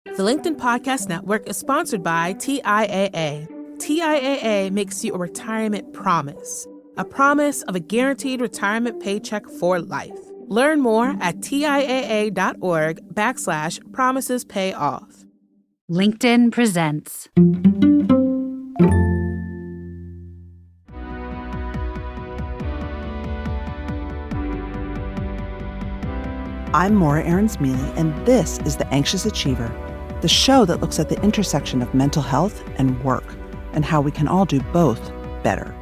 The LinkedIn Podcast Network is sponsored by TIAA. TIAA makes you a retirement promise, a promise of a guaranteed retirement paycheck for life. Learn more at TIAA.org/promises pay off. LinkedIn presents. I'm Maura Aarons-Mele, and this is The Anxious Achiever, the show that looks at the intersection of mental health and work, and how we can all do both better.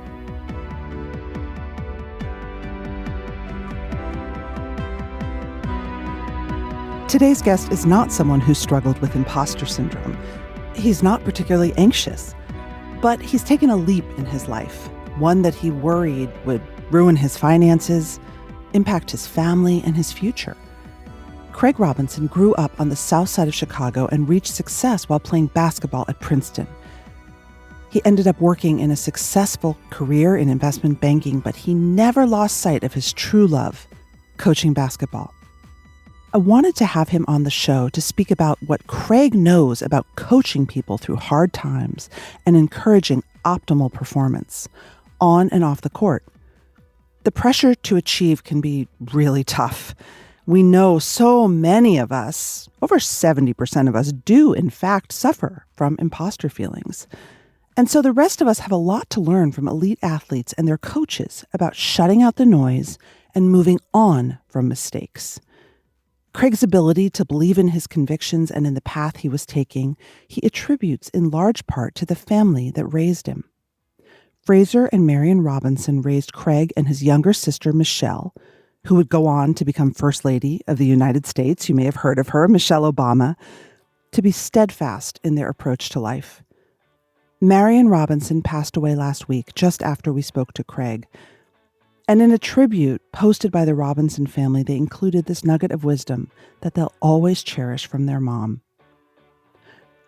Today's guest is not someone who struggled with imposter syndrome. He's not particularly anxious, but he's taken a leap in his life, one that he worried would ruin his finances, impact his family, and his future. Craig Robinson grew up on the south side of Chicago and reached success while playing basketball at Princeton. He ended up working in a successful career in investment banking, but he never lost sight of his true love, coaching basketball. I wanted to have him on the show to speak about what Craig knows about coaching people through hard times and encouraging optimal performance, on and off the court. The pressure to achieve can be really tough. We know so many of us, over 70% of us, do in fact suffer from imposter feelings. And so the rest of us have a lot to learn from elite athletes and their coaches about shutting out the noise and moving on from mistakes. Craig's ability to believe in his convictions and in the path he was taking, he attributes in large part to the family that raised him. Fraser and Marion Robinson raised Craig and his younger sister, Michelle, who would go on to become First Lady of the United States. You may have heard of her, Michelle Obama, to be steadfast in their approach to life. Marion Robinson passed away last week, just after we spoke to Craig. And in a tribute posted by the Robinson family, they included this nugget of wisdom that they'll always cherish from their mom.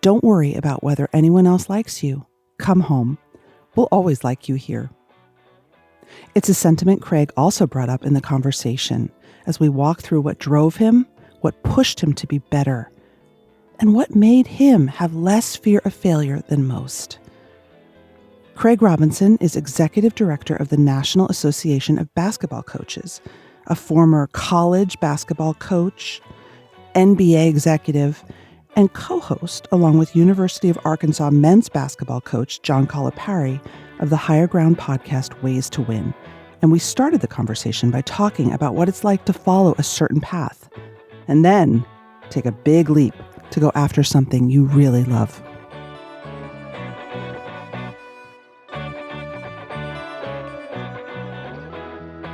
Don't worry about whether anyone else likes you. Come home. We'll always like you here. It's a sentiment Craig also brought up in the conversation as we walk through what drove him, what pushed him to be better, and what made him have less fear of failure than most. Craig Robinson is executive director of the National Association of Basketball Coaches, a former college basketball coach, NBA executive, and co-host, along with University of Arkansas men's basketball coach John Calipari, of the Higher Ground podcast Ways to Win. And we started the conversation by talking about what it's like to follow a certain path, and then take a big leap to go after something you really love.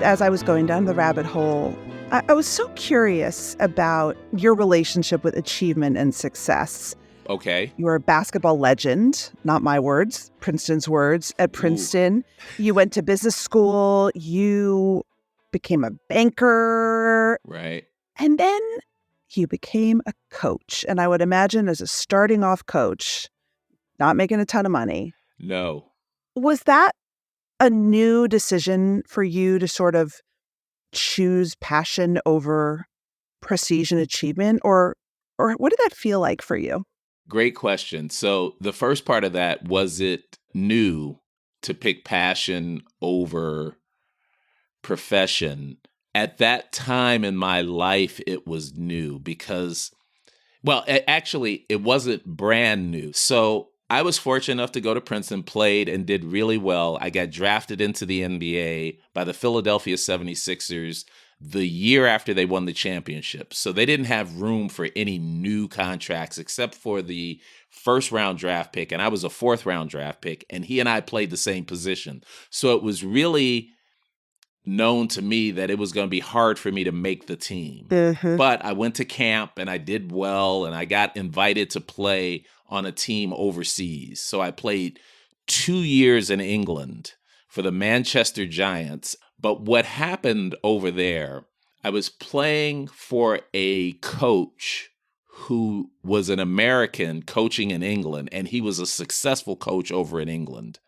As I was going down the rabbit hole, I was so curious about your relationship with achievement and success. Okay. You're a basketball legend, not my words, Princeton's words, at Princeton. Ooh. You went to business school. You became a banker. Right. And then you became a coach. And I would imagine as a starting off coach, not making a ton of money. No. Was that a new decision for you to sort of choose passion over prestige and achievement? Or what did that feel like for you? Great question. So the first part of that, was it new to pick passion over profession? At that time in my life, it was new because, well, actually, it wasn't brand new. So I was fortunate enough to go to Princeton, played and did really well. I got drafted into the NBA by the Philadelphia 76ers the year after they won the championship. So they didn't have room for any new contracts except for the first round draft pick. And I was a fourth round draft pick, and he and I played the same position. So it was really known to me that it was going to be hard for me to make the team. Mm-hmm. But I went to camp and I did well, and I got invited to play on a team overseas. So I played 2 years in England for the Manchester Giants. But what happened over there, I was playing for a coach who was an American coaching in England, and he was a successful coach over in England.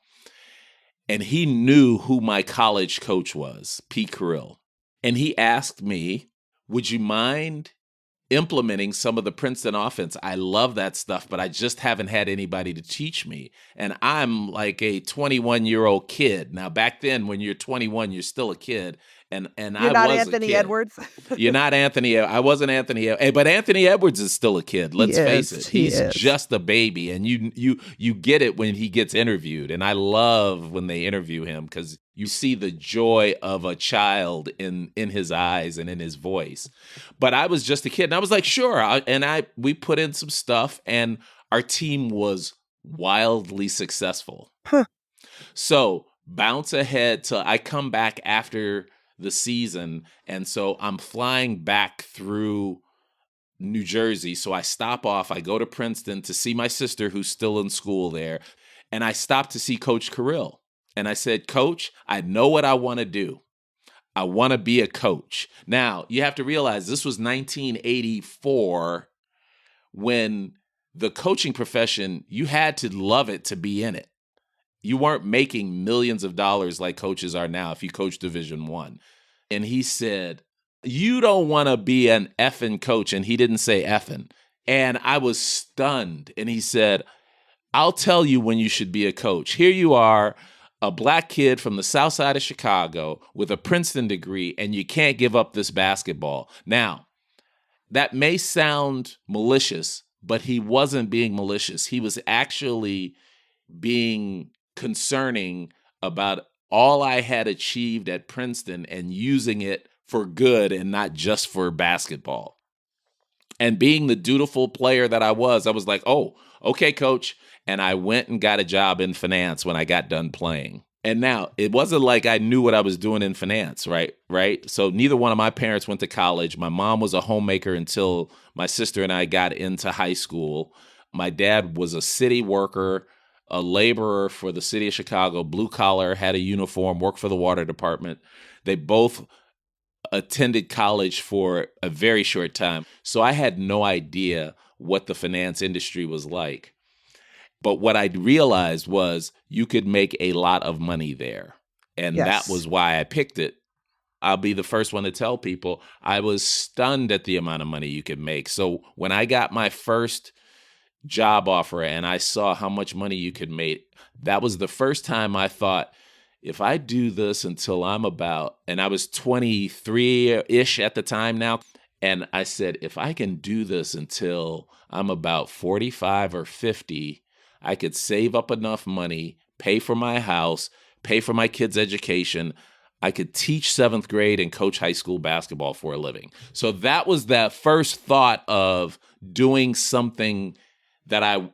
And he knew who my college coach was, Pete Carrill. And he asked me, would you mind implementing some of the Princeton offense. I love that stuff, but I just haven't had anybody to teach me. And I'm like a 21-year-old kid. Now, back then, when you're 21, you're still a kid. And You're I not was Anthony a kid. Edwards. You're not Anthony. I wasn't Anthony. But Anthony Edwards is still a kid. Let's face it. He's just a baby. And you get it when he gets interviewed. And I love when they interview him because you see the joy of a child in his eyes and in his voice. But I was just a kid. And I was like, sure. We put in some stuff and our team was wildly successful. Huh. So bounce ahead till I come back after the season. And so I'm flying back through New Jersey. So I stop off. I go to Princeton to see my sister who's still in school there. And I stopped to see Coach Carrill. And I said, Coach, I know what I want to do. I want to be a coach. Now, you have to realize this was 1984 when the coaching profession, you had to love it to be in it. You weren't making millions of dollars like coaches are now if you coach Division I. And he said, you don't want to be an effing coach. And he didn't say effing. And I was stunned. And he said, I'll tell you when you should be a coach. Here you are, a black kid from the south side of Chicago with a Princeton degree, and you can't give up this basketball. Now, that may sound malicious, but he wasn't being malicious. He was actually being concerning about all I had achieved at Princeton and using it for good and not just for basketball. And being the dutiful player that I was like, oh, okay, coach. And I went and got a job in finance when I got done playing. And now it wasn't like I knew what I was doing in finance, right? So neither one of my parents went to college. My mom was a homemaker until my sister and I got into high school. My dad was a city worker, a laborer for the city of Chicago, blue collar, had a uniform, worked for the water department. They both attended college for a very short time. So I had no idea what the finance industry was like. But what I realized was you could make a lot of money there. And that was why I picked it. I'll be the first one to tell people I was stunned at the amount of money you could make. So when I got my first job offer and I saw how much money you could make, that was the first time I thought, if I do this until I'm about, and I was 23-ish at the time now, and I said, if I can do this until I'm about 45 or 50, I could save up enough money, pay for my house, pay for my kids' education. I could teach 7th grade and coach high school basketball for a living. So that was that first thought of doing something that I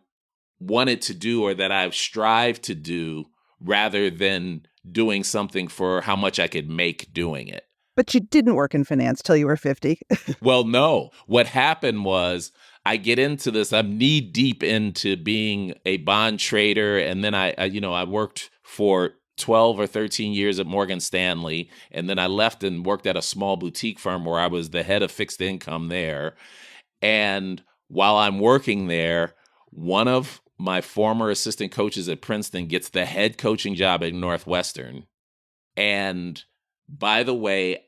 wanted to do or that I've strived to do rather than doing something for how much I could make doing it. But you didn't work in finance till you were 50. Well, no. What happened was I get into this. I'm knee deep into being a bond trader. And then I worked for 12 or 13 years at Morgan Stanley. And then I left and worked at a small boutique firm where I was the head of fixed income there. And while I'm working there, one of my former assistant coaches at Princeton gets the head coaching job at Northwestern. And by the way,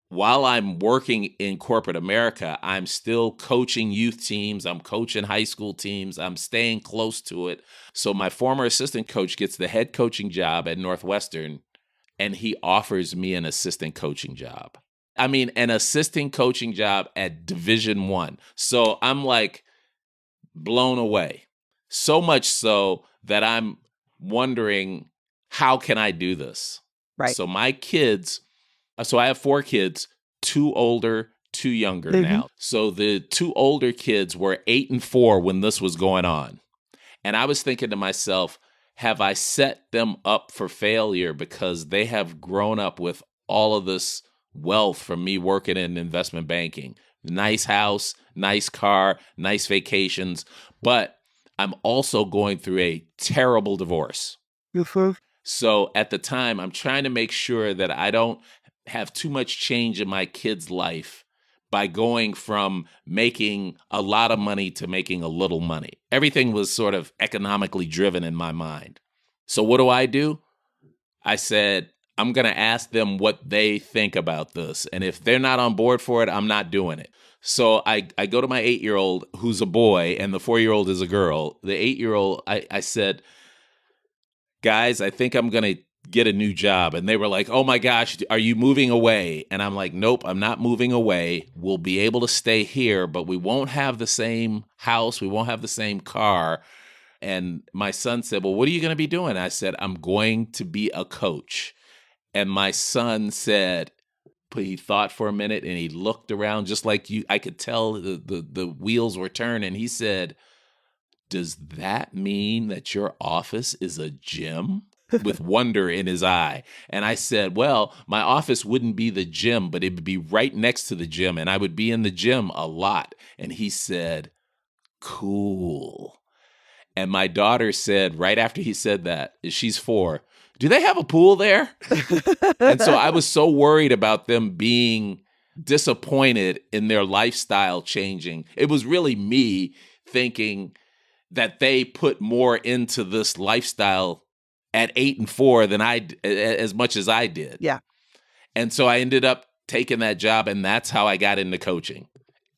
while I'm working in corporate America, I'm still coaching youth teams. I'm coaching high school teams. I'm staying close to it. So my former assistant coach gets the head coaching job at Northwestern, and he offers me an assistant coaching job. I mean, an assistant coaching job at Division I. So I'm like blown away. So much so that I'm wondering, how can I do this? Right. So my kids, so I have 4 kids, 2 older, 2 younger now. So the 2 older kids were 8 and 4 when this was going on. And I was thinking to myself, have I set them up for failure because they have grown up with all of this wealth from me working in investment banking? Nice house, nice car, nice vacations. But I'm also going through a terrible divorce. So at the time, I'm trying to make sure that I don't have too much change in my kid's life by going from making a lot of money to making a little money. Everything was sort of economically driven in my mind. So what do? I said, I'm going to ask them what they think about this. And if they're not on board for it, I'm not doing it. So I go to my 8-year-old, who's a boy, and the 4-year-old is a girl. The 8-year-old, I said, guys, I think I'm going to get a new job. And they were like, oh my gosh, are you moving away? And I'm like, nope, I'm not moving away. We'll be able to stay here, but we won't have the same house. We won't have the same car. And my son said, well, what are you going to be doing? I said, I'm going to be a coach. And my son said, but he thought for a minute and he looked around just like you. I could tell the wheels were turning. He said, does that mean that your office is a gym? With wonder in his eye. And I said, well, my office wouldn't be the gym, but it would be right next to the gym. And I would be in the gym a lot. And he said, cool. And my daughter said, right after he said that, she's 4, do they have a pool there? And so I was so worried about them being disappointed in their lifestyle changing. It was really me thinking that they put more into this lifestyle at 8 and 4 than as much as I did. Yeah. And so I ended up taking that job, and that's how I got into coaching.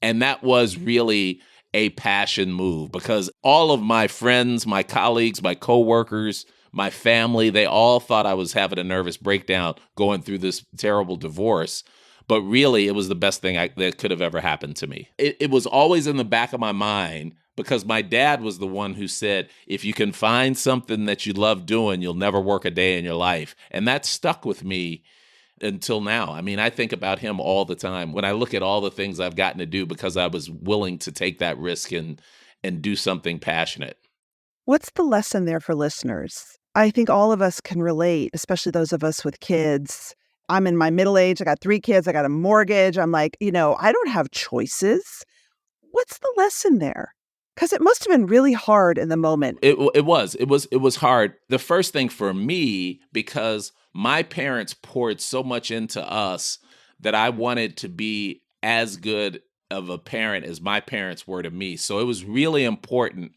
And that was really a passion move because all of my friends, my colleagues, my coworkers, my family, they all thought I was having a nervous breakdown going through this terrible divorce. But really, it was the best thing that could have ever happened to me. It was always in the back of my mind because my dad was the one who said, if you can find something that you love doing, you'll never work a day in your life. And that stuck with me until now. I mean, I think about him all the time when I look at all the things I've gotten to do because I was willing to take that risk and do something passionate. What's the lesson there for listeners? I think all of us can relate, especially those of us with kids. I'm in my middle age. I got 3 kids. I got a mortgage. I'm like, I don't have choices. What's the lesson there? Because it must have been really hard in the moment. It was hard. The first thing for me, because my parents poured so much into us that I wanted to be as good of a parent as my parents were to me. So it was really important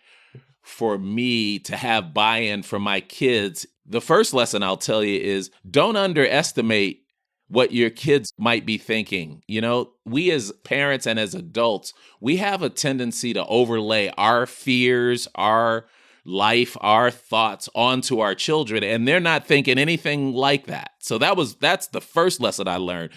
for me to have buy-in from my kids. The first lesson I'll tell you is don't underestimate what your kids might be thinking. We as parents and as adults, we have a tendency to overlay our fears, our life, our thoughts onto our children, and they're not thinking anything like that. So that's the first lesson I learned.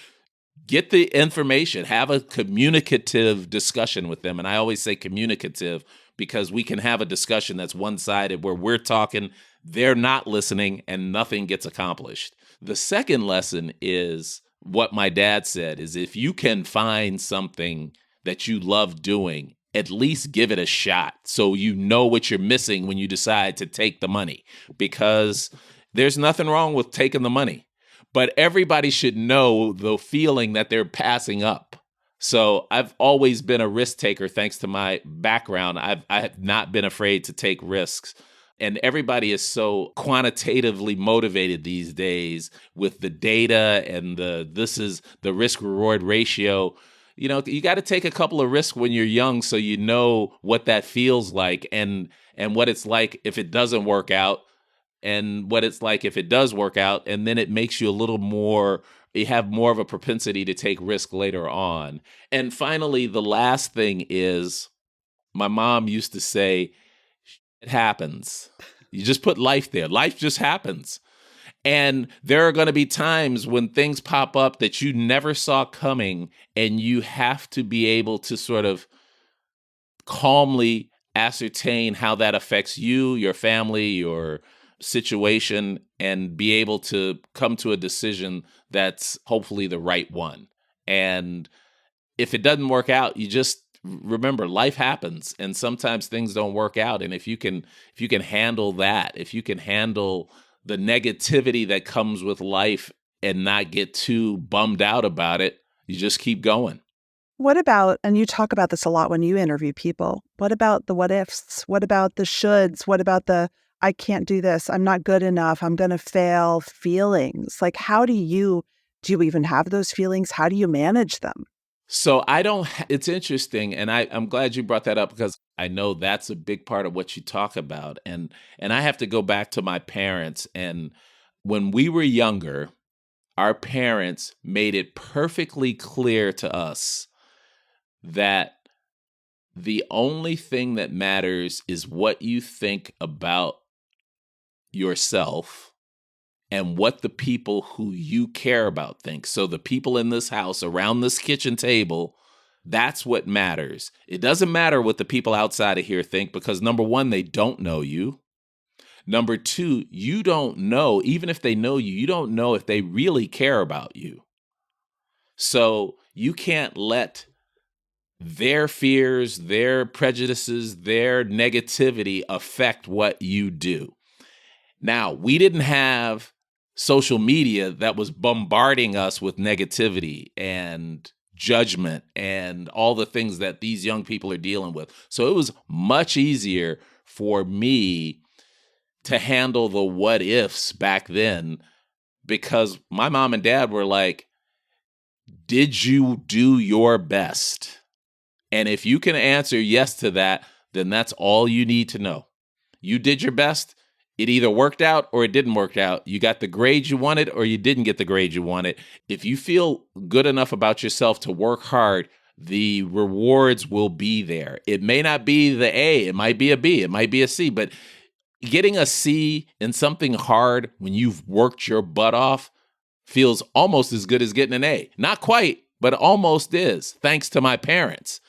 Get the information, have a communicative discussion with them. And I always say communicative because we can have a discussion that's one-sided where we're talking, they're not listening, and nothing gets accomplished. The second lesson is what my dad said, is if you can find something that you love doing, at least give it a shot so you know what you're missing when you decide to take the money. Because there's nothing wrong with taking the money, but everybody should know the feeling that they're passing up. So I've always been a risk taker thanks to my background. I have not been afraid to take risks. And everybody is so quantitatively motivated these days with the data and this is the risk-reward ratio. You got to take a couple of risks when you're young so you know what that feels like and what it's like if it doesn't work out and what it's like if it does work out. And then it makes you you have more of a propensity to take risk later on. And finally, the last thing is my mom used to say, it happens. You just put life there. Life just happens. And there are going to be times when things pop up that you never saw coming, and you have to be able to sort of calmly ascertain how that affects you, your family, your situation, and be able to come to a decision that's hopefully the right one. And if it doesn't work out, you just remember life happens, and sometimes things don't work out. And if you can handle that, if you can handle the negativity that comes with life and not get too bummed out about it, you just keep going. What about, and you talk about this a lot when you interview people, what about the what ifs? What about the shoulds? What about the I can't do this, I'm not good enough, I'm going to fail feelings? Like, how do you even have those feelings? How do you manage them? So it's interesting. And I'm glad you brought that up because I know that's a big part of what you talk about. And I have to go back to my parents. And when we were younger, our parents made it perfectly clear to us that the only thing that matters is what you think about yourself and what the people who you care about think. So the people in this house around this kitchen table, that's what matters. It doesn't matter what the people outside of here think because, number one, they don't know you. Number two, you don't know, even if they know you, you don't know if they really care about you. So you can't let their fears, their prejudices, their negativity affect what you do. Now, we didn't have social media that was bombarding us with negativity and judgment and all the things that these young people are dealing with. So it was much easier for me to handle the what ifs back then because my mom and dad were like, did you do your best? And if you can answer yes to that, then that's all you need to know. You did your best. It either worked out or it didn't work out. You got the grade you wanted or you didn't get the grade you wanted. If you feel good enough about yourself to work hard, the rewards will be there. It may not be the A, it might be a B, it might be a C, but getting a C in something hard when you've worked your butt off feels almost as good as getting an A. Not quite, but almost is, thanks to my parents.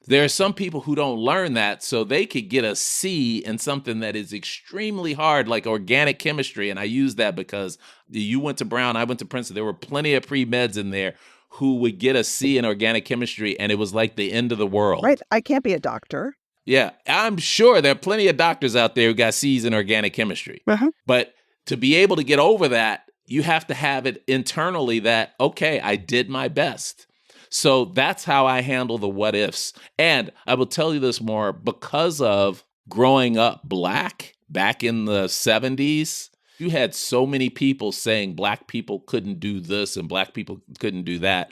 There are some people who don't learn that, so they could get a C in something that is extremely hard, like organic chemistry. And I use that because you went to Brown, I went to Princeton. There were plenty of pre-meds in there who would get a C in organic chemistry, and it was like the end of the world. Right. I can't be a doctor. Yeah, I'm sure there are plenty of doctors out there who got C's in organic chemistry. Uh-huh. But to be able to get over that, you have to have it internally that, okay, I did my best. So that's how I handle the what ifs. And I will tell you this more, because of growing up Black back in the 70s, you had so many people saying Black people couldn't do this and Black people couldn't do that.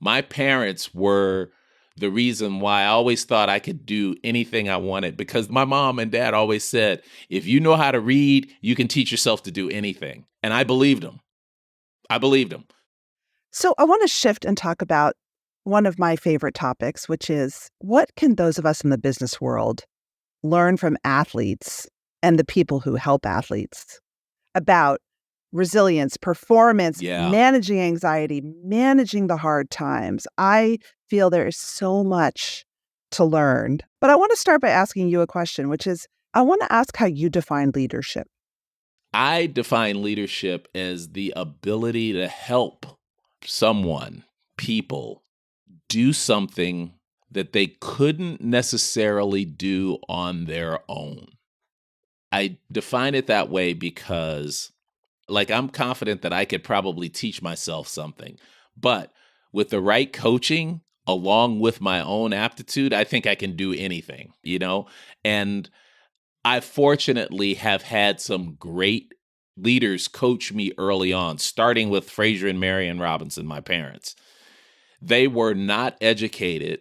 My parents were the reason why I always thought I could do anything I wanted, because my mom and dad always said, if you know how to read, you can teach yourself to do anything. And I believed them. So I want to shift and talk about one of my favorite topics, which is what can those of us in the business world learn from athletes and the people who help athletes about resilience, performance, managing anxiety, managing the hard times. I feel there is so much to learn. But I want to start by asking you a question, which is, I want to ask how you define leadership. I define leadership as the ability to help someone, people, do something that they couldn't necessarily do on their own. I define it that way because, like, I'm confident that I could probably teach myself something, but with the right coaching, along with my own aptitude, I think I can do anything, And I fortunately have had some great leaders coach me early on, starting with Fraser and Marion Robinson, my parents. They were not educated,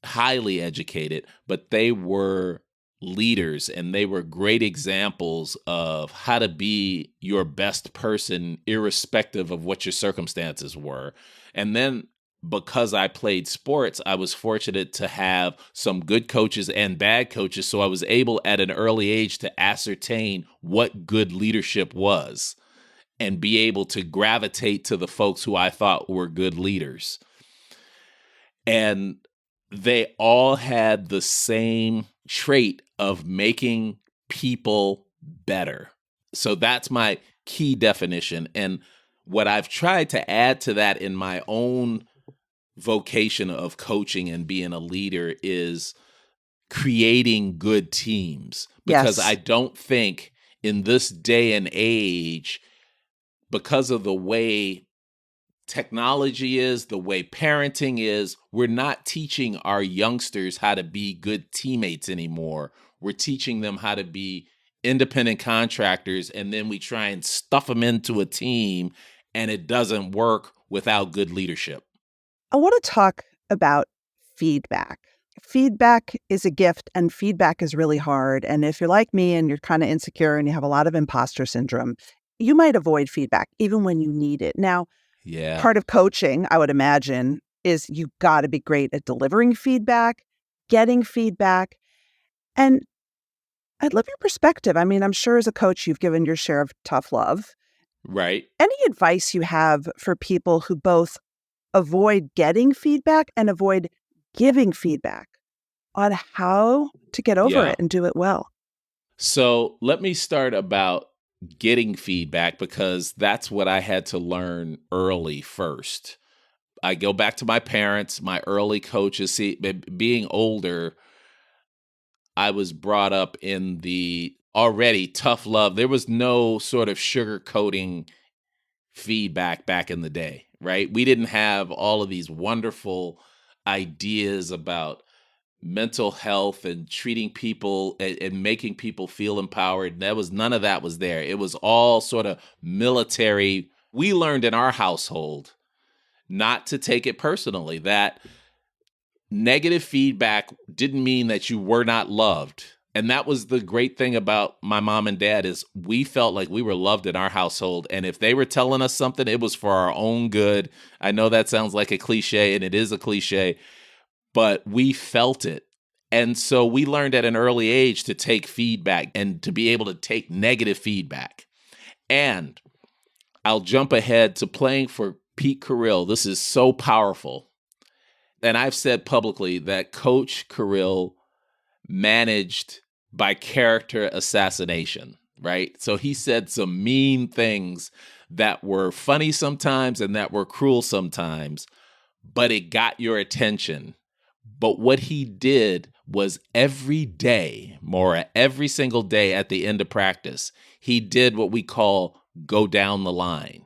highly educated, but they were leaders and they were great examples of how to be your best person, irrespective of what your circumstances were. And then because I played sports, I was fortunate to have some good coaches and bad coaches. So I was able at an early age to ascertain what good leadership was and be able to gravitate to the folks who I thought were good leaders. And they all had the same trait of making people better. So that's my key definition. And what I've tried to add to that in my own vocation of coaching and being a leader is creating good teams. Because Yes. I don't think in this day and age, because of the way technology is, the way parenting is, we're not teaching our youngsters how to be good teammates anymore. We're teaching them how to be independent contractors, and then we try and stuff them into a team, and it doesn't work without good leadership. I want to talk about feedback. Feedback is a gift, and feedback is really hard. And if you're like me and you're kind of insecure and you have a lot of imposter syndrome, you might avoid feedback even when you need it. Now, Yeah. part of coaching, I would imagine, is you got to be great at delivering feedback, getting feedback. And I'd love your perspective. I mean, I'm sure as a coach, you've given your share of tough love. Right. Any advice you have for people who both avoid getting feedback and avoid giving feedback on how to get over Yeah. it and do it well? So let me start about getting feedback, because that's what I had to learn early first. I go back to my parents, my early coaches. See, being older, I was brought up in the already tough love. There was no sort of sugarcoating feedback back in the day, right? We didn't have all of these wonderful ideas about mental health and treating people and making people feel empowered. None of that was there. It was all sort of military. We learned in our household not to take it personally, that negative feedback didn't mean that you were not loved. And that was the great thing about my mom and dad, is we felt like we were loved in our household. And if they were telling us something, it was for our own good. I know that sounds like a cliche, and it is a cliche, but we felt it. And so we learned at an early age to take feedback and to be able to take negative feedback. And I'll jump ahead to playing for Pete Carrill. This is so powerful. And I've said publicly that Coach Carrill managed by character assassination, right? So he said some mean things that were funny sometimes and that were cruel sometimes, but it got your attention. But what he did was every day, Maura, every single day at the end of practice, he did what we call go down the line.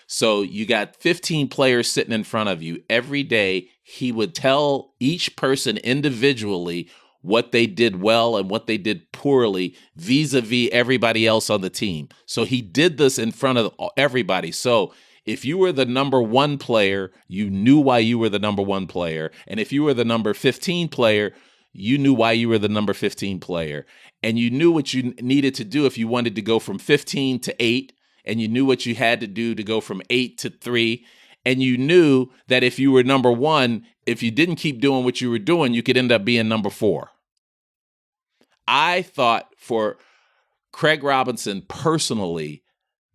So you got 15 players sitting in front of you. Every day, he would tell each person individually what they did well and what they did poorly vis-a-vis everybody else on the team. So he did this in front of everybody. So if you were the number one player, you knew why you were the number one player. And if you were the number 15 player, you knew why you were the number 15 player. And you knew what you needed to do if you wanted to go from 15 to 8. And you knew what you had to do to go from 8 to 3. And you knew that if you were number one, if you didn't keep doing what you were doing, you could end up being number 4. I thought for Craig Robinson personally,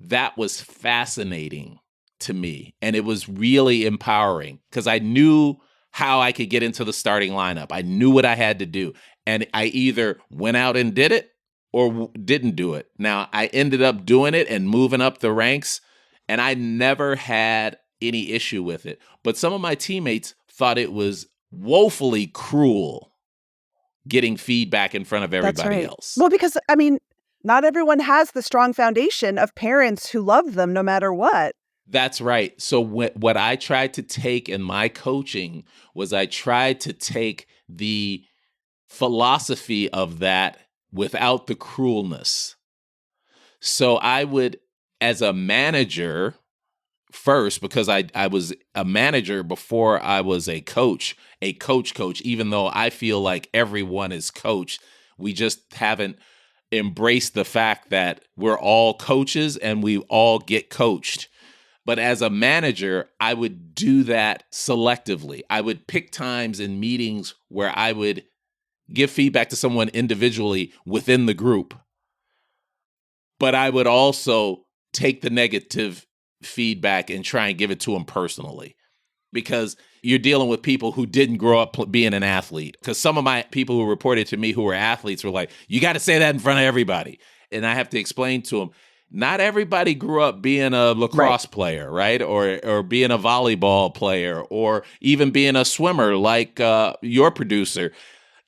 that was fascinating to me. And it was really empowering because I knew how I could get into the starting lineup. I knew what I had to do. And I either went out and did it or didn't do it. Now, I ended up doing it and moving up the ranks, and I never had any issue with it. But some of my teammates thought it was woefully cruel getting feedback in front of everybody else. Well, because, I mean, not everyone has the strong foundation of parents who love them no matter what. That's right. So what I tried to take in my coaching was I tried to take the philosophy of that without the cruelness. So I would, as a manager first, because I was a manager before I was a coach, even though I feel like everyone is coach. We just haven't embraced the fact that we're all coaches and we all get coached. But as a manager, I would do that selectively. I would pick times in meetings where I would give feedback to someone individually within the group. But I would also take the negative feedback and try and give it to them personally, because you're dealing with people who didn't grow up being an athlete. Because some of my people who reported to me who were athletes were like, you got to say that in front of everybody. And I have to explain to them, not everybody grew up being a lacrosse player, right? Or being a volleyball player, or even being a swimmer like your producer.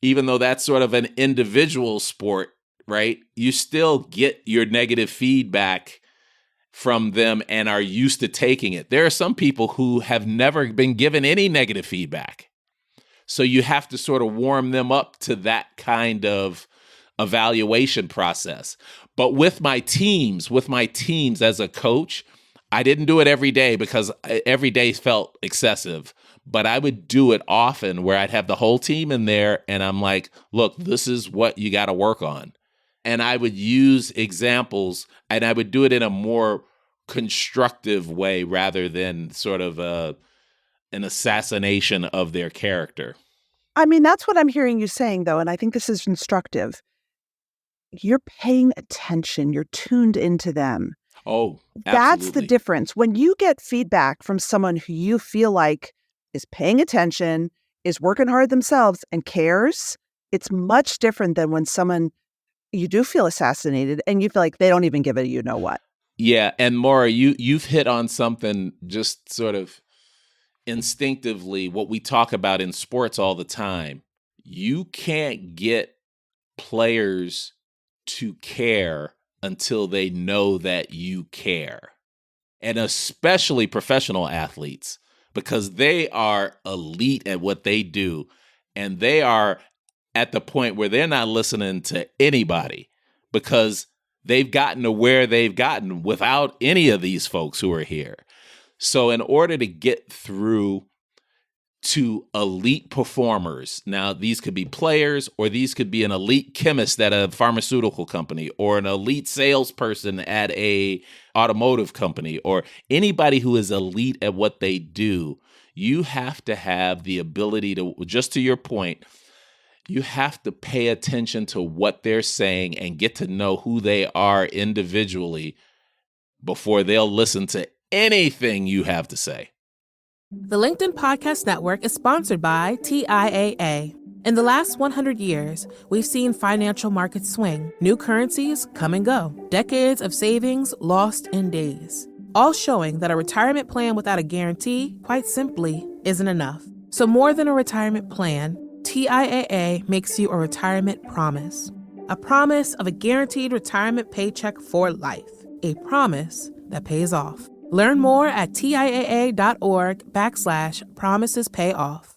Even though that's sort of an individual sport, right? You still get your negative feedback from them and are used to taking it. There are some people who have never been given any negative feedback. So you have to sort of warm them up to that kind of evaluation process. But with my teams as a coach, I didn't do it every day because every day felt excessive. But I would do it often where I'd have the whole team in there and I'm like, look, this is what you got to work on. And I would use examples, and I would do it in a more constructive way rather than sort of an assassination of their character. I mean, that's what I'm hearing you saying, though, and I think this is instructive. You're paying attention. You're tuned into them. Oh, That's the absolutely. difference. When you get feedback from someone who you feel like is paying attention, is working hard themselves, and cares, it's much different than when someone you do feel assassinated and you feel like they don't even give a you know what. Yeah, and Maura, you've hit on something just sort of instinctively, what we talk about in sports all the time. You can't get players to care until they know that you care. And especially professional athletes, because they are elite at what they do. And they are at the point where they're not listening to anybody because they've gotten to where they've gotten without any of these folks who are here. So in order to get through to elite performers, now these could be players, or these could be an elite chemist at a pharmaceutical company, or an elite salesperson at a automotive company, or anybody who is elite at what they do, you have to have the ability to, just to your point, you have to pay attention to what they're saying and get to know who they are individually before they'll listen to anything you have to say. The LinkedIn Podcast Network is sponsored by TIAA. In the last 100 years, we've seen financial markets swing, new currencies come and go, decades of savings lost in days, all showing that a retirement plan without a guarantee, quite simply, isn't enough. So more than a retirement plan, TIAA makes you a retirement promise. A promise of a guaranteed retirement paycheck for life. A promise that pays off. Learn more at TIAA.org/promisespayoff.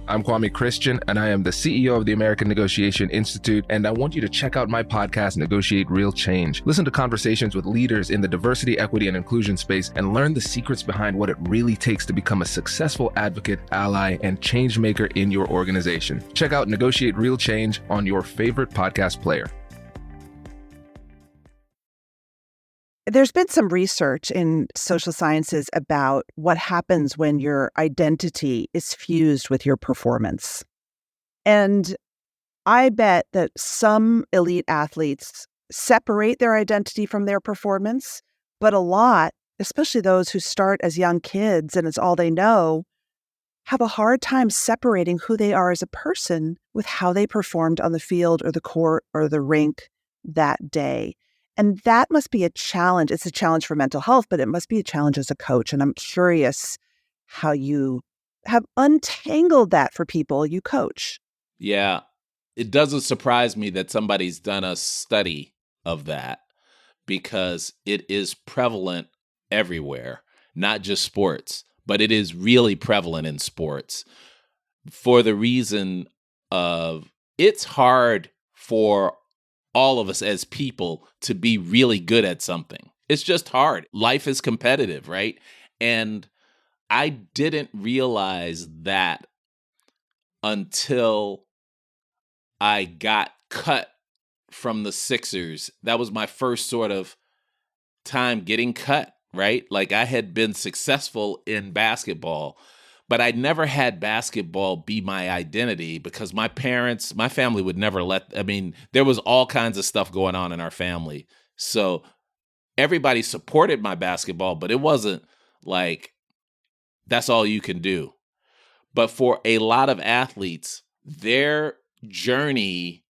I'm Kwame Christian, and I am the CEO of the American Negotiation Institute, and I want you to check out my podcast, Negotiate Real Change. Listen to conversations with leaders in the diversity, equity, and inclusion space, and learn the secrets behind what it really takes to become a successful advocate, ally, and change maker in your organization. Check out Negotiate Real Change on your favorite podcast player. There's been some research in social sciences about what happens when your identity is fused with your performance. And I bet that some elite athletes separate their identity from their performance, but a lot, especially those who start as young kids and it's all they know, have a hard time separating who they are as a person with how they performed on the field or the court or the rink that day. And that must be a challenge. It's a challenge for mental health, but it must be a challenge as a coach. And I'm curious how you have untangled that for people you coach. Yeah, it doesn't surprise me that somebody's done a study of that, because it is prevalent everywhere, not just sports, but it is really prevalent in sports for the reason of it's hard for all of us as people to be really good at something. It's just hard. Life is competitive, right? And I didn't realize that until I got cut from the Sixers. That was my first sort of time getting cut, right? Like I had been successful in basketball, but I never had basketball be my identity because my family would never there was all kinds of stuff going on in our family. So everybody supported my basketball, but it wasn't like that's all you can do. But for a lot of athletes, their journey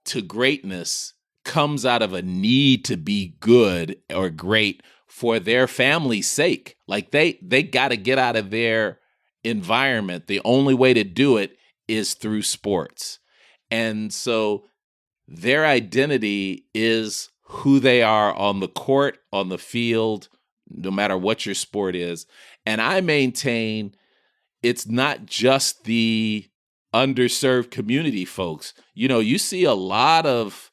to greatness comes out of a need to be good or great for their family's sake. Like they got to get out of their environment. The only way to do it is through sports. And so their identity is who they are on the court, on the field, no matter what your sport is. And I maintain it's not just the underserved community folks. You know, you see a lot of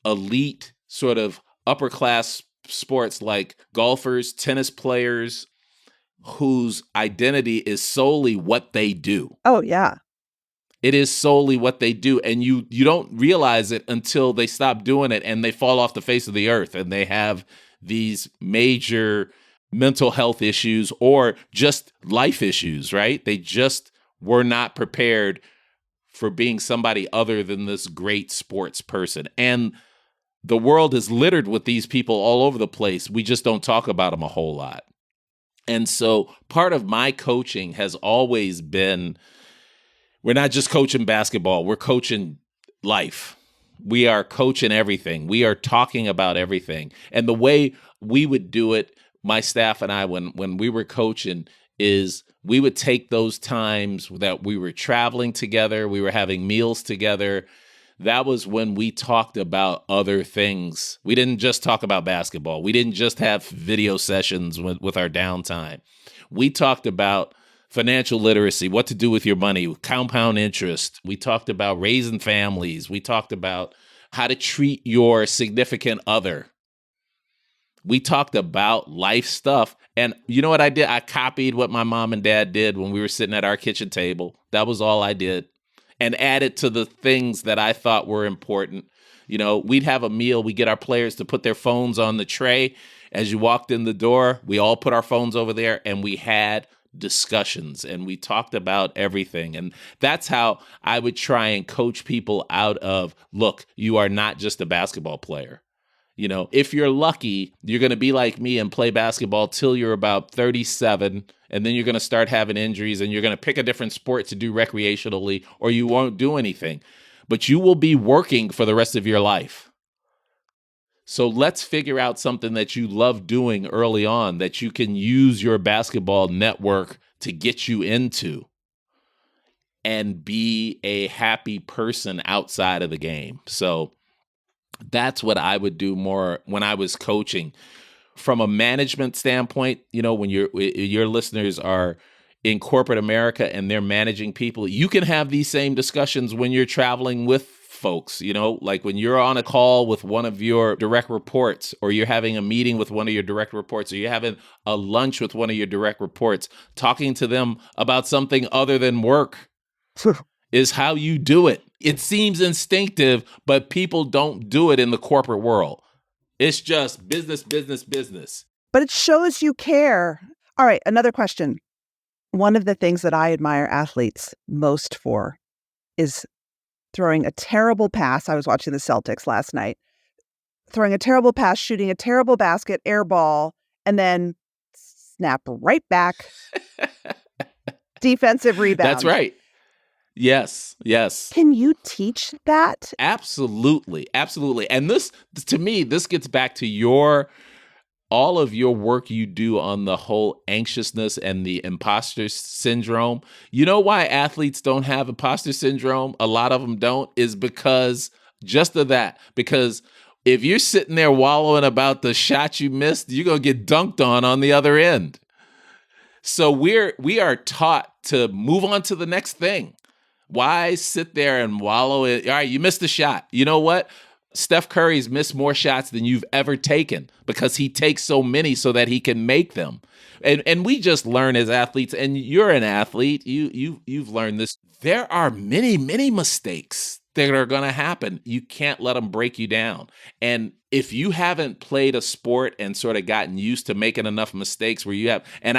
elite sort of upper class sports like golfers, tennis players, whose identity is solely what they do. Oh, yeah. It is solely what they do. And you don't realize it until they stop doing it and they fall off the face of the earth and they have these major mental health issues or just life issues, right? They just were not prepared for being somebody other than this great sports person. And the world is littered with these people all over the place. We just don't talk about them a whole lot. And so part of my coaching has always been, we're not just coaching basketball, we're coaching life. We are coaching everything. We are talking about everything. And the way we would do it, my staff and I, when we were coaching, is we would take those times that we were traveling together, we were having meals together. That was when we talked about other things. We didn't just talk about basketball. We didn't just have video sessions with our downtime. We talked about financial literacy, what to do with your money, compound interest. We talked about raising families. We talked about how to treat your significant other. We talked about life stuff. And you know what I did? I copied what my mom and dad did when we were sitting at our kitchen table. That was all I did. And added to the things that I thought were important. You know, we'd have a meal. We get our players to put their phones on the tray. As you walked in the door, we all put our phones over there and we had discussions and we talked about everything. And that's how I would try and coach people out of, look, you are not just a basketball player. You know, if you're lucky, you're going to be like me and play basketball till you're about 37, and then you're going to start having injuries and you're going to pick a different sport to do recreationally, or you won't do anything. But you will be working for the rest of your life. So let's figure out something that you love doing early on that you can use your basketball network to get you into and be a happy person outside of the game. So that's what I would do more when I was coaching. From a management standpoint, you know, when your listeners are in corporate America and they're managing people, you can have these same discussions when you're traveling with folks, you know, like when you're on a call with one of your direct reports, or you're having a meeting with one of your direct reports, or you're having a lunch with one of your direct reports, talking to them about something other than work is how you do it. It seems instinctive, but people don't do it in the corporate world. It's just business, business, business. But it shows you care. All right, another question. One of the things that I admire athletes most for is throwing a terrible pass. I was watching the Celtics last night. Throwing a terrible pass, shooting a terrible basket, air ball, and then snap right back. Defensive rebound. That's right. Yes, yes. Can you teach that? Absolutely, absolutely. And this, to me, this gets back to all of your work you do on the whole anxiousness and the imposter syndrome. You know why athletes don't have imposter syndrome? A lot of them don't, is because just of that. Because if you're sitting there wallowing about the shot you missed, you're going to get dunked on the other end. So we are taught to move on to the next thing. Why sit there and wallow it? All right, you missed a shot. You know what? Steph Curry's missed more shots than you've ever taken because he takes so many so that he can make them. And we just learn as athletes, and you're an athlete. You've learned this. There are many, many mistakes that are going to happen. You can't let them break you down. And if you haven't played a sport and sort of gotten used to making enough mistakes where you have, and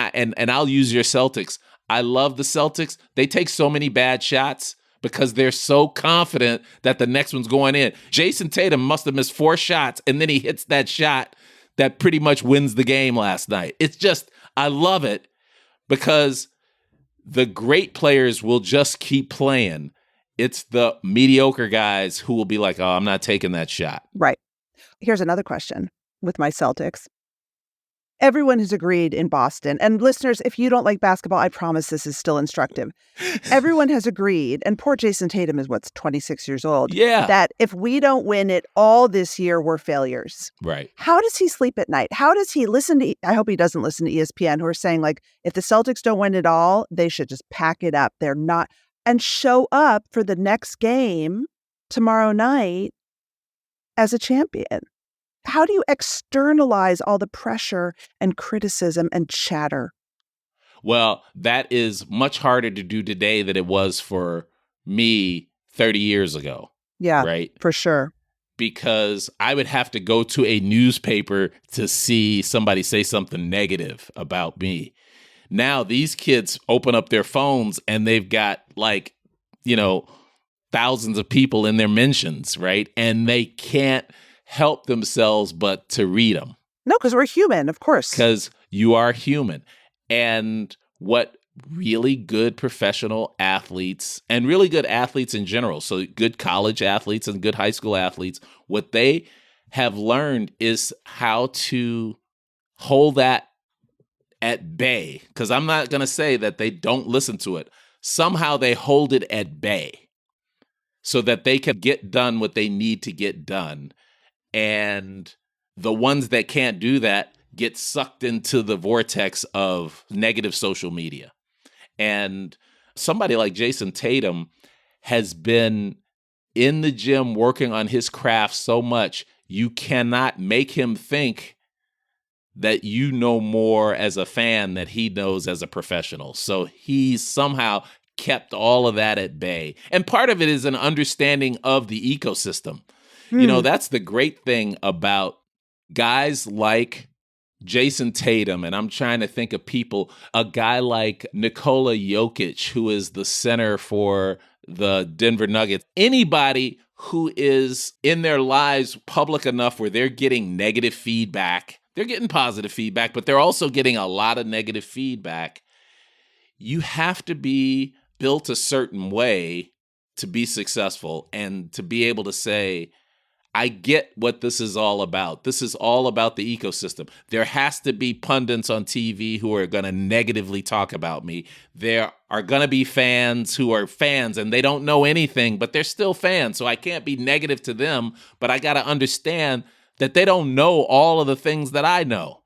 I'll use your Celtics. I love the Celtics. They take so many bad shots because they're so confident that the next one's going in. Jason Tatum must have missed 4 shots, and then he hits that shot that pretty much wins the game last night. It's just, I love it because the great players will just keep playing. It's the mediocre guys who will be like, oh, I'm not taking that shot. Right. Here's another question with my Celtics. Everyone has agreed in Boston, and listeners, if you don't like basketball, I promise this is still instructive. Everyone has agreed, and poor Jason Tatum is 26 years old, that if we don't win it all this year, we're failures. Right. How does he sleep at night? How does he listen to, I hope he doesn't listen to ESPN, who are saying, like, if the Celtics don't win it all, they should just pack it up. They're not, and show up for the next game tomorrow night as a champion. How do you externalize all the pressure and criticism and chatter? Well, that is much harder to do today than it was for me 30 years ago, Yeah, right? for sure. Because I would have to go to a newspaper to see somebody say something negative about me. Now these kids open up their phones and they've got like, thousands of people in their mentions, right? And they can't help themselves but to read them. No, because we're human, of course. Because you are human. And what really good professional athletes and really good athletes in general, so good college athletes and good high school athletes, what they have learned is how to hold that at bay. Because I'm not going to say that they don't listen to it. Somehow they hold it at bay so that they can get done what they need to get done. And the ones that can't do that get sucked into the vortex of negative social media. And somebody like Jason Tatum has been in the gym working on his craft so much, you cannot make him think that you know more as a fan than he knows as a professional. So he's somehow kept all of that at bay. And part of it is an understanding of the ecosystem. That's the great thing about guys like Jason Tatum, and I'm trying to think of people, a guy like Nikola Jokic, who is the center for the Denver Nuggets. Anybody who is in their lives public enough where they're getting negative feedback, they're getting positive feedback, but they're also getting a lot of negative feedback. You have to be built a certain way to be successful and to be able to say, I get what this is all about. This is all about the ecosystem. There has to be pundits on TV who are going to negatively talk about me. There are going to be fans who are fans and they don't know anything, but they're still fans. So I can't be negative to them, but I got to understand that they don't know all of the things that I know.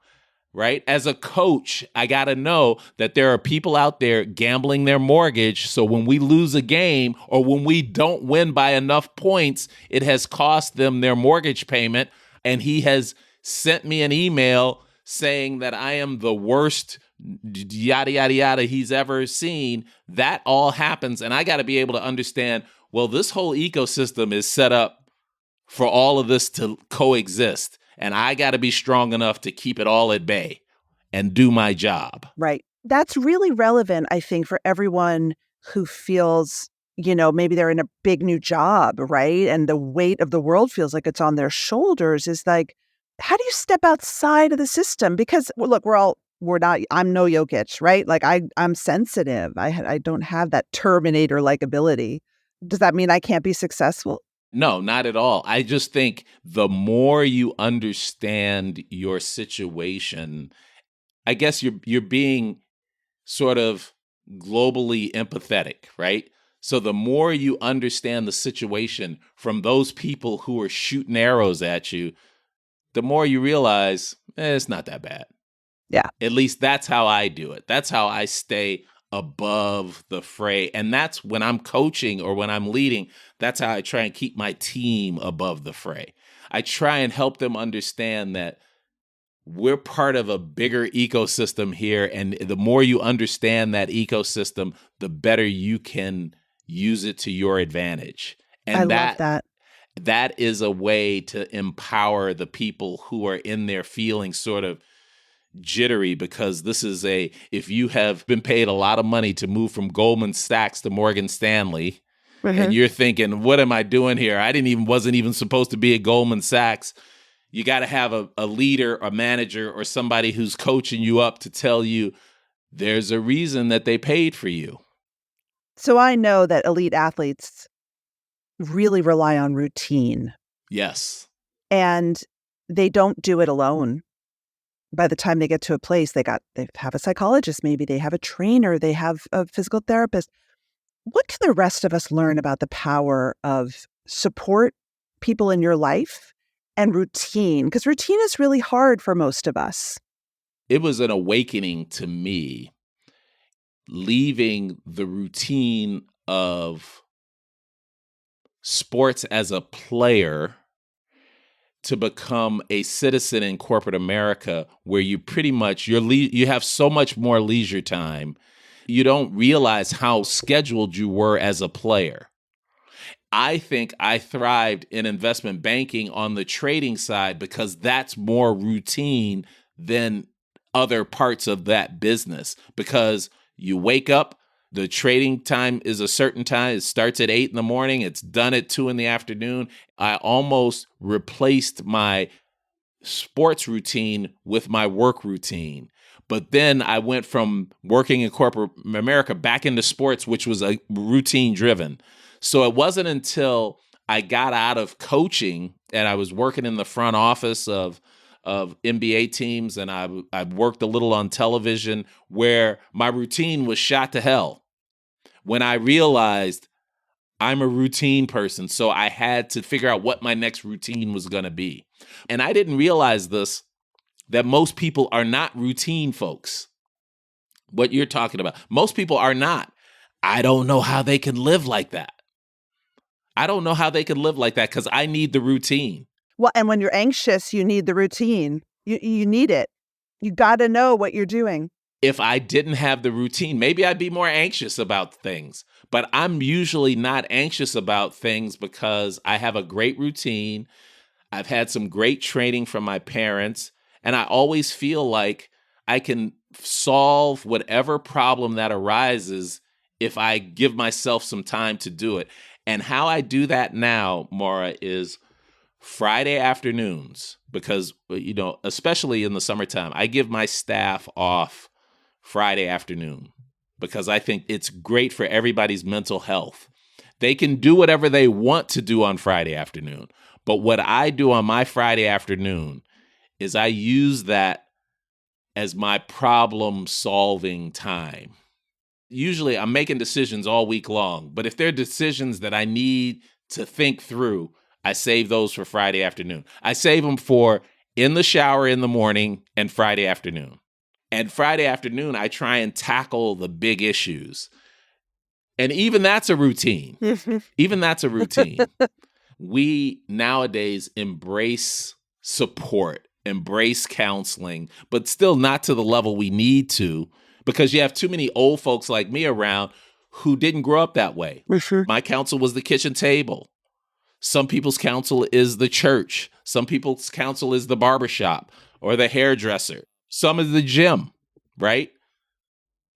Right? As a coach, I got to know that there are people out there gambling their mortgage. So when we lose a game or when we don't win by enough points, it has cost them their mortgage payment. And he has sent me an email saying that I am the worst yada, yada, yada he's ever seen. That all happens. And I got to be able to understand, well, this whole ecosystem is set up for all of this to coexist. And I got to be strong enough to keep it all at bay and do my job. Right. That's really relevant, I think, for everyone who feels, maybe they're in a big new job, right? And the weight of the world feels like it's on their shoulders. Is like, how do you step outside of the system? Because look, I'm no Jokic, right? Like I'm sensitive. I don't have that Terminator-like ability. Does that mean I can't be successful? No, not at all. I just think the more you understand your situation, I guess you're being sort of globally empathetic, right? So the more you understand the situation from those people who are shooting arrows at you, the more you realize it's not that bad. Yeah. At least that's how I do it. That's how I stay above the fray. And that's when I'm coaching or when I'm leading, that's how I try and keep my team above the fray. I try and help them understand that we're part of a bigger ecosystem here. And the more you understand that ecosystem, the better you can use it to your advantage. And I love that. That is a way to empower the people who are in there feeling sort of jittery, because this is if you have been paid a lot of money to move from Goldman Sachs to Morgan Stanley, and you're thinking, what am I doing here? Wasn't even supposed to be at Goldman Sachs. You got to have a leader, a manager, or somebody who's coaching you up to tell you there's a reason that they paid for you. So I know that elite athletes really rely on routine. Yes. And they don't do it alone. By the time they get to a place, they have a psychologist, maybe they have a trainer, they have a physical therapist. What can the rest of us learn about the power of support people in your life and routine? Because routine is really hard for most of us. It was an awakening to me, leaving the routine of sports as a player to become a citizen in corporate America, where you pretty much, you have so much more leisure time. You don't realize how scheduled you were as a player. I think I thrived in investment banking on the trading side because that's more routine than other parts of that business, because you wake up, the trading time is a certain time. It starts at 8 in the morning. It's done at 2 in the afternoon. I almost replaced my sports routine with my work routine. But then I went from working in corporate America back into sports, which was a routine driven. So it wasn't until I got out of coaching and I was working in the front office of NBA teams, and I worked a little on television, where my routine was shot to hell. When I realized I'm a routine person, so I had to figure out what my next routine was going to be. And I didn't realize this, that most people are not routine folks. What you're talking about. Most people are not. I don't know how they can live like that. I don't know how they can live like that because I need the routine. Well, and when you're anxious, you need the routine. You need it. You got to know what you're doing. If I didn't have the routine, maybe I'd be more anxious about things. But I'm usually not anxious about things because I have a great routine. I've had some great training from my parents, and I always feel like I can solve whatever problem that arises if I give myself some time to do it. And how I do that now, Maura, is Friday afternoons, because, especially in the summertime, I give my staff off Friday afternoon because I think it's great for everybody's mental health. They can do whatever they want to do on Friday afternoon. But what I do on my Friday afternoon is I use that as my problem-solving time. Usually I'm making decisions all week long, but if there are decisions that I need to think through, I save those for Friday afternoon. I save them for in the shower in the morning and Friday afternoon. And Friday afternoon, I try and tackle the big issues. And even that's a routine. Even that's a routine. We nowadays embrace support, embrace counseling, but still not to the level we need to, because you have too many old folks like me around who didn't grow up that way. My counsel was the kitchen table. Some people's counsel is the church. Some people's counsel is the barbershop or the hairdresser. Some is the gym, right?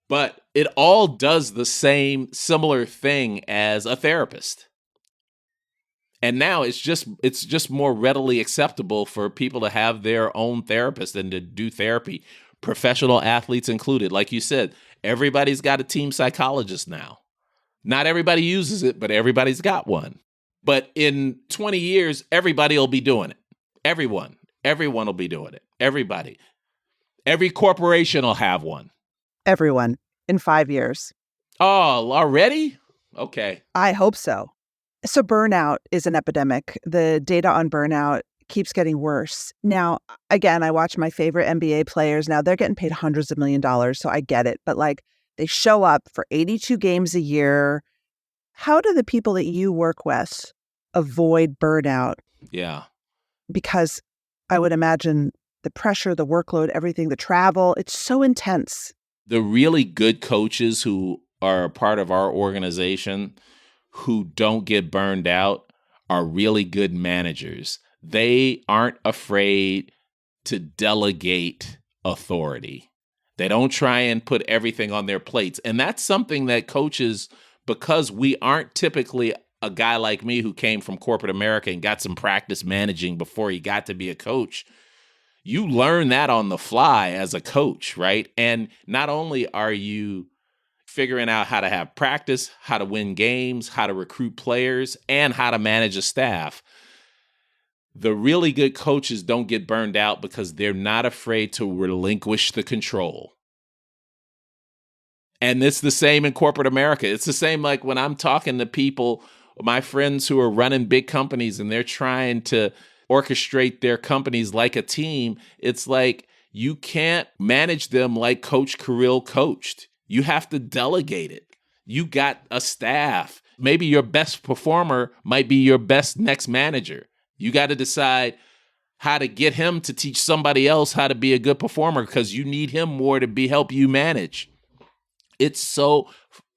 But it all does the same similar thing as a therapist. And now it's just more readily acceptable for people to have their own therapist and to do therapy, professional athletes included. Like you said, everybody's got a team psychologist now. Not everybody uses it, but everybody's got one. But in 20 years, everybody will be doing it. Everyone will be doing it. Everybody. Every corporation will have one. Everyone in 5 years. Oh, already? Okay. I hope so. So burnout is an epidemic. The data on burnout keeps getting worse. Now, again, I watch my favorite NBA players. Now they're getting paid hundreds of $millions, so I get it. But they show up for 82 games a year. How do the people that you work with avoid burnout? Yeah. Because I would imagine the pressure, the workload, everything, the travel, it's so intense. The really good coaches who are a part of our organization who don't get burned out are really good managers. They aren't afraid to delegate authority. They don't try and put everything on their plates. And that's something that coaches, because we aren't typically a guy like me who came from corporate America and got some practice managing before he got to be a coach. You learn that on the fly as a coach, right? And not only are you figuring out how to have practice, how to win games, how to recruit players, and how to manage a staff, the really good coaches don't get burned out because they're not afraid to relinquish the control. And it's the same in corporate America. It's the same like when I'm talking to people, my friends who are running big companies and they're trying to orchestrate their companies like a team. It's like you can't manage them like Coach Kirill coached. You have to delegate it. You got a staff. Maybe your best performer might be your best next manager. You got to decide how to get him to teach somebody else how to be a good performer because you need him more to help you manage. It's so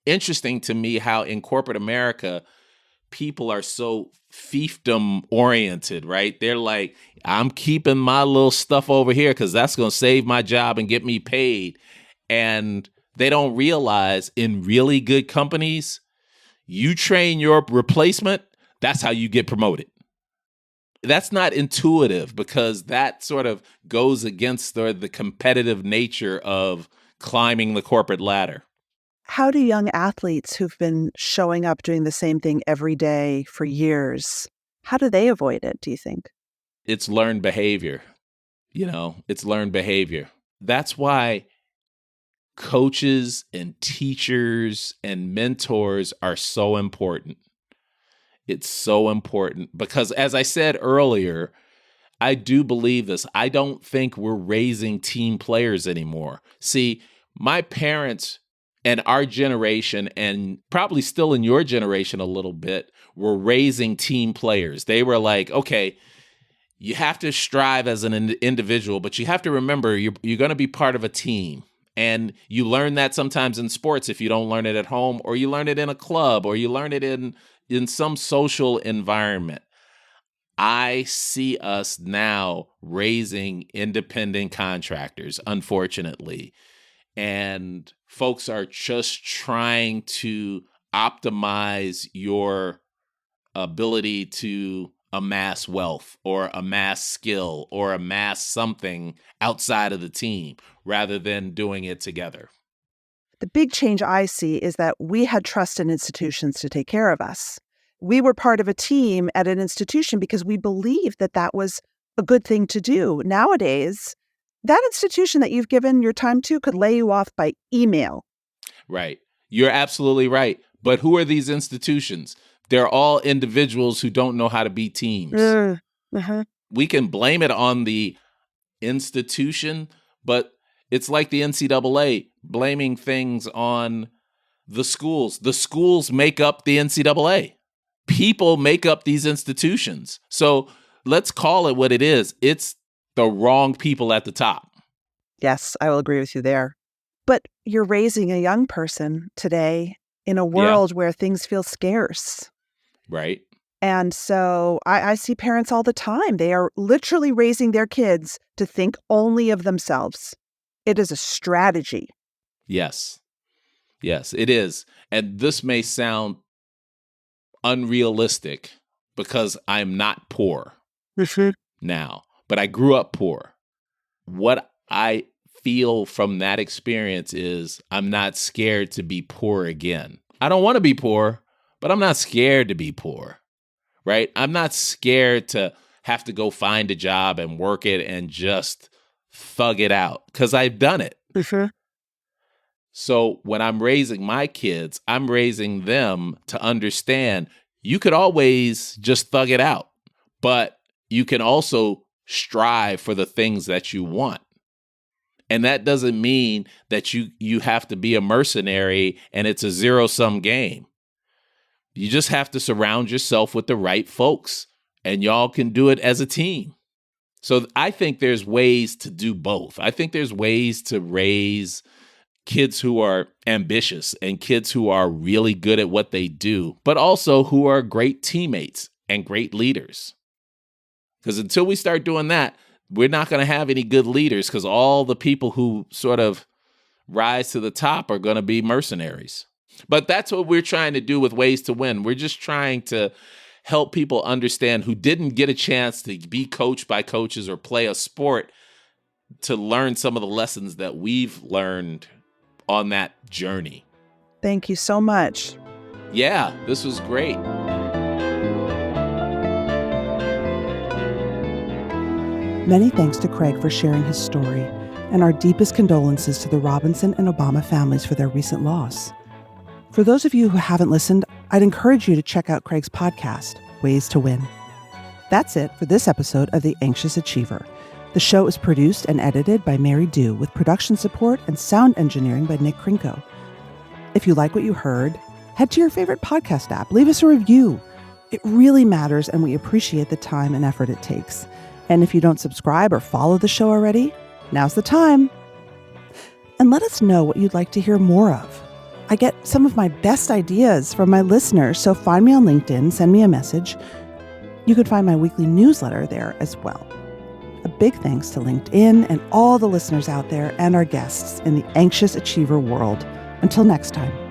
interesting to me how in corporate America, people are so fiefdom oriented, right? They're like, I'm keeping my little stuff over here because that's going to save my job and get me paid. And they don't realize in really good companies, you train your replacement, that's how you get promoted. That's not intuitive because that sort of goes against the competitive nature of climbing the corporate ladder. How do young athletes who've been showing up doing the same thing every day for years, how do they avoid it, do you think? It's learned behavior. It's learned behavior. That's why coaches and teachers and mentors are so important. It's so important because, as I said earlier, I do believe this. I don't think we're raising team players anymore. See, my parents and our generation, and probably still in your generation a little bit, were raising team players. They were like, okay, you have to strive as an individual, but you have to remember you're going to be part of a team. And you learn that sometimes in sports if you don't learn it at home, or you learn it in a club, or you learn it in some social environment. I see us now raising independent contractors, unfortunately. And folks are just trying to optimize your ability to amass wealth or amass skill or amass something outside of the team rather than doing it together. The big change I see is that we had trust in institutions to take care of us. We were part of a team at an institution because we believed that that was a good thing to do. Nowadays, that institution that you've given your time to could lay you off by email. Right. You're absolutely right. But who are these institutions? They're all individuals who don't know how to be teams. We can blame it on the institution, but it's like the NCAA blaming things on the schools. The schools make up the NCAA. People make up these institutions. So let's call it what it is. It's the wrong people at the top. Yes, I will agree with you there. But you're raising a young person today in a world where things feel scarce. Right. And so I see parents all the time. They are literally raising their kids to think only of themselves. It is a strategy. Yes. Yes, it is. And this may sound unrealistic because I'm not poor now, but I grew up poor. What I feel from that experience is I'm not scared to be poor again. I don't want to be poor, but I'm not scared to be poor, right? I'm not scared to have to go find a job and work it and just thug it out because I've done it. So when I'm raising my kids, I'm raising them to understand you could always just thug it out, but you can also strive for the things that you want. And that doesn't mean that you have to be a mercenary and it's a zero-sum game. You just have to surround yourself with the right folks, and y'all can do it as a team. So I think there's ways to do both. I think there's ways to raise kids who are ambitious and kids who are really good at what they do, but also who are great teammates and great leaders. Because until we start doing that, we're not going to have any good leaders because all the people who sort of rise to the top are going to be mercenaries. But that's what we're trying to do with Ways to Win. We're just trying to help people understand who didn't get a chance to be coached by coaches or play a sport to learn some of the lessons that we've learned on that journey. Thank you so much. Yeah, this was great. Many thanks to Craig for sharing his story, and our deepest condolences to the Robinson and Obama families for their recent loss. For those of you who haven't listened, I'd encourage you to check out Craig's podcast, Ways to Win. That's it for this episode of The Anxious Achiever. The show is produced and edited by Mary Dew with production support and sound engineering by Nick Krinko. If you like what you heard, head to your favorite podcast app. Leave us a review. It really matters, and we appreciate the time and effort it takes. And if you don't subscribe or follow the show already, now's the time. And let us know what you'd like to hear more of. I get some of my best ideas from my listeners, so find me on LinkedIn, send me a message. You can find my weekly newsletter there as well. A big thanks to LinkedIn and all the listeners out there and our guests in the anxious achiever world. Until next time.